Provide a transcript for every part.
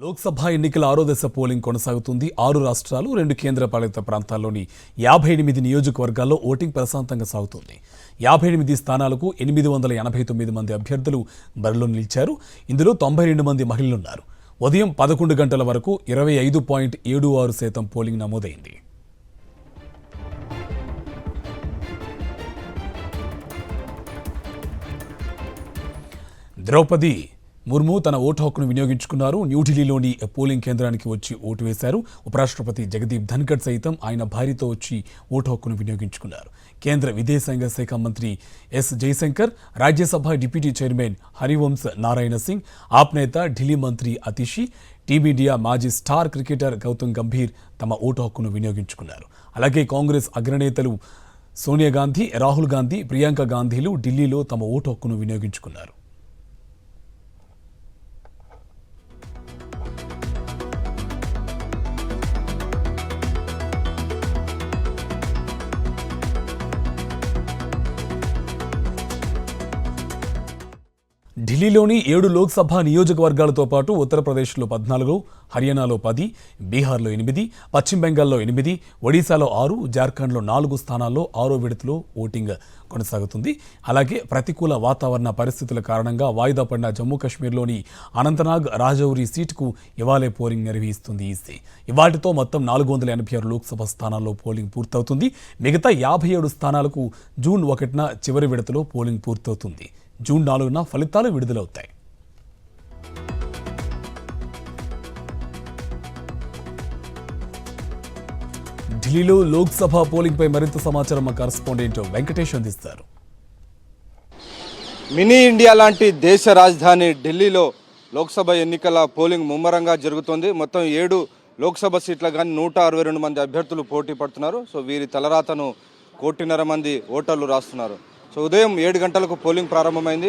లోక్సభ ఎన్నికల 6వ దశ పోలింగ్ కొనసాగుతుంది. 6 రాష్ట్రాలు 2 కేంద్రపాలిత ప్రాంతాల్లోని 58 నియోజకవర్గాల్లో ఓటింగ్ ప్రశాంతంగా సాగుతుంది. 58 స్థానాలకు 889 మంది అభ్యర్థులు బరిలో నిలిచారు. ఇందులో 92 మంది మహిళలున్నారు. ఉదయం 11 గంటల వరకు 25.76% పోలింగ్ నమోదైంది. ద్రౌపది ముర్ము తన ఓటు హక్కును వినియోగించుకున్నారు. న్యూఢిల్లీలోని పోలింగ్ కేంద్రానికి వచ్చి ఓటు వేశారు. ఉపరాష్ట్రపతి జగదీప్ ధన్కర్ సైతం ఆయన భార్యతో వచ్చి ఓటు హక్కును వినియోగించుకున్నారు. కేంద్ర విదేశాంగ శాఖ మంత్రి S Jaishankar, Rajya Sabha deputy chairman Harivansh Narayan Singh, AAP నేత ఢిల్లీ మంత్రి అతిషి, టీమిండియా మాజీ స్టార్ క్రికెటర్ గౌతమ్ గంభీర్ తమ ఓటు హక్కును వినియోగించుకున్నారు. అలాగే కాంగ్రెస్ అగ్రనేతలు సోనియా గాంధీ, రాహుల్ గాంధీ, ప్రియాంక గాంధీలు ఢిల్లీలో తమ ఓటు హక్కును వినియోగించుకున్నారు. ఢిల్లీలోని 7 లోక్సభ నియోజకవర్గాలతో పాటు ఉత్తరప్రదేశ్లో 14, హర్యానాలో 10, బీహార్లో 8, పశ్చిమ బెంగాల్లో 8, ఒడిశాలో 6, జార్ఖండ్లో 4 స్థానాల్లో 6వ విడతలో ఓటింగ్ కొనసాగుతుంది. అలాగే ప్రతికూల వాతావరణ పరిస్థితుల కారణంగా వాయిదా పడిన జమ్మూ కాశ్మీర్లోని అనంతనాగ్, రాజౌరి సీటుకు ఇవాళే పోలింగ్ నిర్వహిస్తుంది ఈసీ. ఇవాటితో మొత్తం 486 లోక్సభ స్థానాల్లో పోలింగ్ పూర్తవుతుంది. మిగతా 57 స్థానాలకు జూన్ 1న చివరి విడతలో పోలింగ్ పూర్తవుతుంది. జూన్ 4న ఫలితాలు విడుదలవుతాయి. ఢిల్లీలో లోక్సభ పోలింగ్ పై మరింత సమాచారం మా కరెస్పాండెంట్ వెంకటేష్ అందిస్తారు. మినీ ఇండియా లాంటి దేశ రాజధాని ఢిల్లీలో లోక్సభ ఎన్నికల పోలింగ్ ముమ్మరంగా జరుగుతోంది. మొత్తం 7 లోక్సభ సీట్ల కానీ 162 మంది అభ్యర్థులు పోటీ పడుతున్నారు. సో వీరి తలరాతను 1.5 మంది ఓటర్లు రాస్తున్నారు. సో ఉదయం 7 గంటలకు పోలింగ్ ప్రారంభమైంది.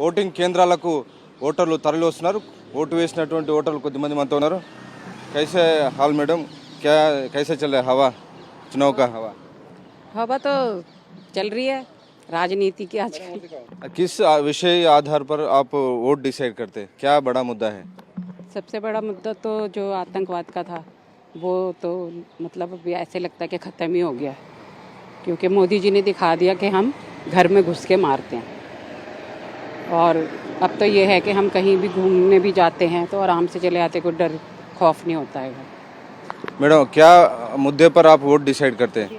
ఓటింగ్ కేంద్రాలకు ఓటర్లు తరలి వస్తున్నారు. ఓటు వేసినటువంటి ఓటర్లు కొద్దిమంది మనతో ఉన్నారు. కైసే హాల్ మేడం, क्या कैसे चल रहा है हवा, चुनाव का हवा? हवा तो चल रही है राजनीति की आजकल। किस विषय आधार पर आप वोट डिसाइड करते हैं? क्या बड़ा मुद्दा है? सबसे बड़ा मुद्दा तो जो आतंकवाद का था वो तो मतलब अभी ऐसे लगता है कि ख़त्म ही हो गया, क्योंकि मोदी जी ने दिखा दिया कि हम घर में घुस के मारते हैं। और अब तो ये है कि हम कहीं भी घूमने भी जाते हैं तो आराम से चले आते, कोई डर खौफ नहीं होता है। मैडम, क्या मुद्दे पर आप वोट डिसाइड करते हैं?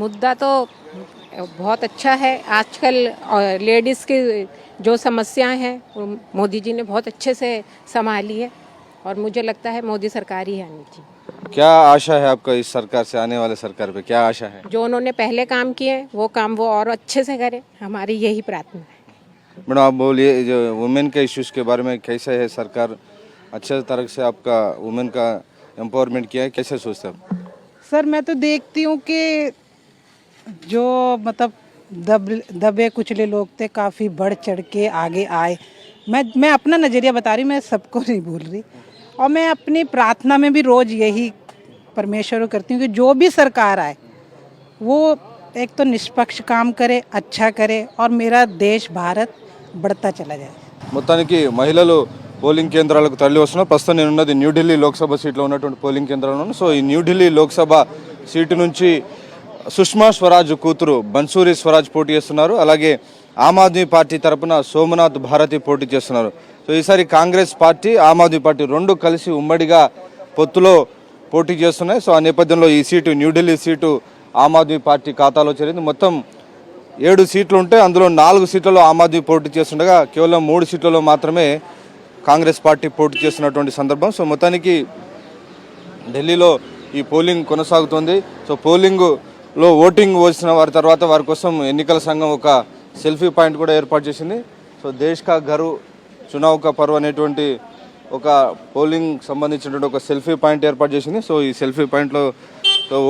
मुद्दा तो बहुत अच्छा है। आजकल लेडीज़ की जो समस्याएं हैं वो मोदी जी ने बहुत अच्छे से संभाली है और मुझे लगता है मोदी सरकार ही आनी चाहिए। क्या आशा है आपका इस सरकार से, आने वाले सरकार पे क्या आशा है? जो उन्होंने पहले काम किए वो काम वो और अच्छे से करें, हमारी यही प्रार्थना है। मैडम, आप बोलिए, जो वुमेन के इश्यूज़ के बारे में कैसे है सरकार अच्छे तरह से आपका वुमेन का एम्पावरमेंट किया है, कैसे सोचते हैं? सर मैं तो देखती हूँ कि जो मतलब दबे कुचले लोग थे काफ़ी बढ़ चढ़ के आगे आए। मैं अपना नज़रिया बता रही, मैं सबको नहीं बोल रही। और मैं अपनी प्रार्थना में भी रोज़ यही परमेश्वर को करती हूँ कि जो भी सरकार आए वो एक तो निष्पक्ष काम करे, अच्छा करे और मेरा देश भारत बढ़ता चला जाए। మొత్తానికి మహిళలు పోలింగ్ కేంద్రాలకు తరలి వస్తున్నారు. ప్రస్తుతం నేను ఉన్నది న్యూఢిల్లీ లోక్సభ సీట్లో ఉన్నటువంటి పోలింగ్ కేంద్రంలో. సో ఈ న్యూఢిల్లీ లోక్సభ సీటు నుంచి సుష్మా స్వరాజ్ కూతురు బన్సూరి స్వరాజ్ పోటీ చేస్తున్నారు. అలాగే ఆమ్ ఆద్మీ పార్టీ తరపున సోమనాథ్ భారతి పోటీ చేస్తున్నారు. సో ఈసారి కాంగ్రెస్ పార్టీ, ఆమ్ ఆద్మీ పార్టీ రెండు కలిసి ఉమ్మడిగా పొత్తులో పోటీ చేస్తున్నాయి. సో ఆ నేపథ్యంలో ఈ seat, New Delhi seat Aam Aadmi party ఖాతాలో చేరింది. మొత్తం 7 సీట్లు ఉంటే అందులో 4 సీట్లలో ఆమ్ ఆద్మీ పోటీ చేస్తుండగా కేవలం 3 సీట్లలో మాత్రమే కాంగ్రెస్ పార్టీ పోటీ చేస్తున్నటువంటి సందర్భం. సో మొత్తానికి ఢిల్లీలో ఈ పోలింగ్ కొనసాగుతోంది. సో పోలింగ్లో ఓటింగ్ వచ్చిన వారి తర్వాత వారి కోసం ఎన్నికల సంఘం ఒక సెల్ఫీ పాయింట్ కూడా ఏర్పాటు చేసింది. సో దేశ్ కా ఘరు చునావ్ కా పర్వ్ అనేటువంటి ఒక పోలింగ్ సంబంధించినటువంటి ఒక సెల్ఫీ పాయింట్ ఏర్పాటు చేసింది. సో ఈ సెల్ఫీ పాయింట్లో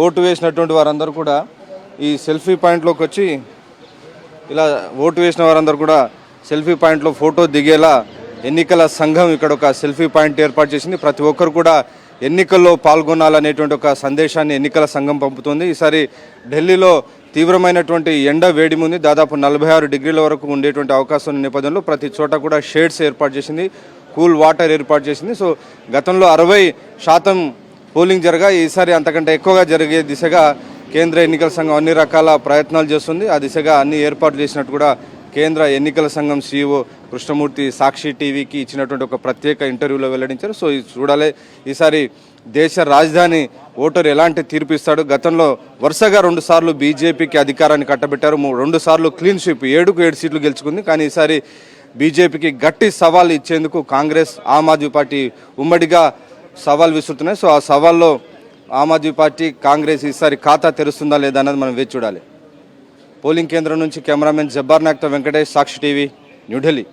ఓటు వేసినటువంటి వారందరూ కూడా ఈ సెల్ఫీ పాయింట్లోకి వచ్చి ఇలా ఓటు వేసిన వారందరూ కూడా సెల్ఫీ పాయింట్లో ఫోటో దిగేలా ఎన్నికల సంఘం ఇక్కడ ఒక సెల్ఫీ పాయింట్ ఏర్పాటు చేసింది. ప్రతి ఒక్కరు కూడా ఎన్నికల్లో పాల్గొనాలనేటువంటి ఒక సందేశాన్ని ఎన్నికల సంఘం పంపుతుంది. ఈసారి ఢిల్లీలో తీవ్రమైనటువంటి ఎండ వేడి ఉంది. దాదాపు 46 డిగ్రీల వరకు ఉండేటువంటి అవకాశం ఉన్న నేపథ్యంలో ప్రతి చోట కూడా షేడ్స్ ఏర్పాటు చేసింది. కూల్ వాటర్ ఏర్పాటు చేసింది. సో గతంలో 60% పోలింగ్ జరగా ఈసారి అంతకంటే ఎక్కువగా జరిగే దిశగా కేంద్ర ఎన్నికల సంఘం అన్ని రకాల ప్రయత్నాలు చేస్తుంది. ఆ దిశగా అన్ని ఏర్పాట్లు చేసినట్టు కూడా కేంద్ర ఎన్నికల సంఘం CEO కృష్ణమూర్తి సాక్షి టీవీకి ఇచ్చినటువంటి ఒక ప్రత్యేక ఇంటర్వ్యూలో వెల్లడించారు. సో ఇది చూడాలి ఈసారి దేశ రాజధాని ఓటరు ఎలాంటి తీర్పు ఇస్తాడు. గతంలో వరుసగా 2 సార్లు బీజేపీకి అధికారాన్ని కట్టబెట్టారు. 2 సార్లు క్లీన్ స్వీప్ 7కు 7 సీట్లు గెలుచుకుంది. కానీ ఈసారి బీజేపీకి గట్టి సవాల్ ఇచ్చేందుకు కాంగ్రెస్ ఆమ్ ఆద్మీ పార్టీ ఉమ్మడిగా సవాల్ విసురుతున్నాయి. సో ఆ సవాల్లో ఆమ్ ఆద్మీ పార్టీ కాంగ్రెస్ ఈసారి ఖాతా తెరుస్తుందా లేదా అన్నది మనం వేచి చూడాలి. పోలింగ్ కేంద్రం నుంచి కెమెరామెన్ జబ్బార్ నాయక్తో వెంకటేష్, సాక్షి టీవీ, న్యూఢిల్లీ.